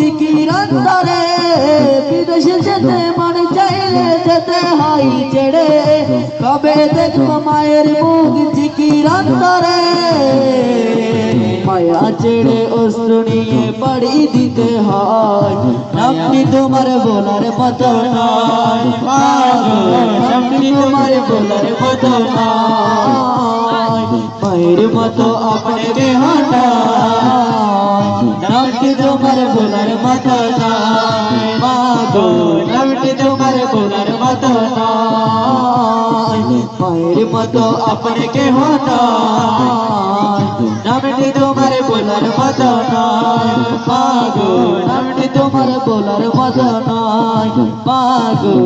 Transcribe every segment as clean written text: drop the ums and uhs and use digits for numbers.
জিকির অন্তরে বিদেশে যেতে মন চাইলে যেতে হয় ছেড়ে কবে দেখবো মায়ের মুখ জিকির অন্তরে মায়া ছেড়ে অশ্রু নিয়ে বাড়ি দিতে হয় নামটি তোমার বলার মতো নয় নামটি তোমার বলার মতো নয় মায়ের মতো আপনাকে হঠাৎ নামটি তোমার বলার মতো নয় মাগো নামটি তোমার বলার মতো নয় মায়ের মতো আপনাকে হঠাৎ নামটি তোমার বলার মতো নয় মাগো নামটি তোমার বলার মতো নয় মাগো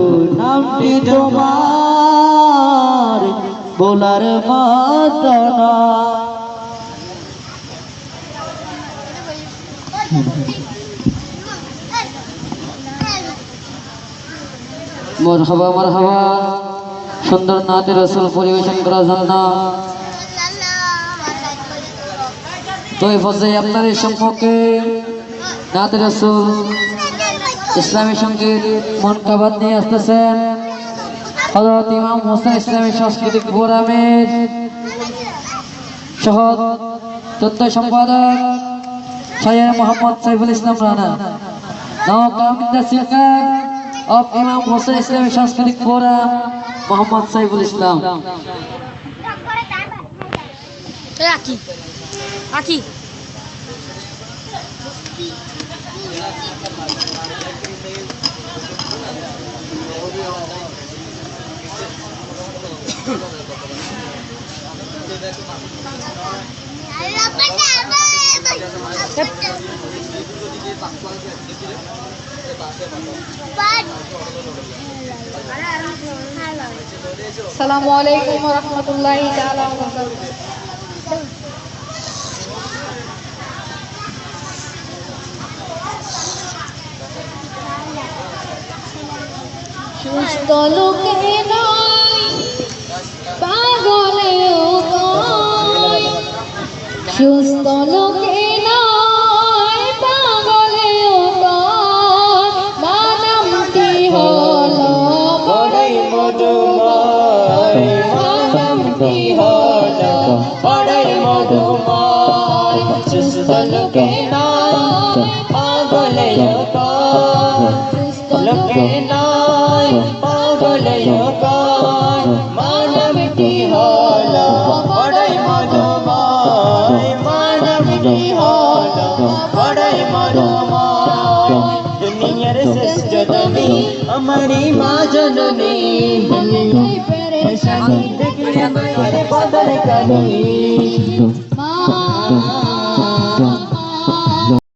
নামটি তোমার বলার মতো নয়। মারহাবা মারহাবা সুন্দর নাতে রাসূল পরিবেশন করার জন্য তো এই পর্যায়ে আপনাদের সম্মুখে নাতে রাসূল ইসলামী সঙ্গীত মনকাবাত নিয়ে আসতেছেন হযরত ইমাম হোসেন ইসলামী সাংস্কৃতিক ফোরামের সহ তথ্য সম্পাদক Shayer Mohammad Saiful Islam Rana now coming the singer of Imam Hossain Islamic Sanskritik Forum Muhammad Saiful Islam. Aki. Assalamualaikum warahmatullahi taala wabarakatuh. সুস্থ লোকে নয় পাগলেও কয় সুস্থ লোকে নয় পাগলেও কয় মানামটি হলো বড়ই মধুময় মানামটি হলো বড়ই মধুময় সুস্থ লোকে নয় পাগলেও কয় সুস্থ লোকে নয় পাগলেও কয় মানামটি হলো বড়ই মধুময় মানামটি হলো বড়ই মধুময় দুনিয়ার শ্রেষ্ঠ তুমি আমারি মা জননী পেরেশানি দেখলে আমার বদল করি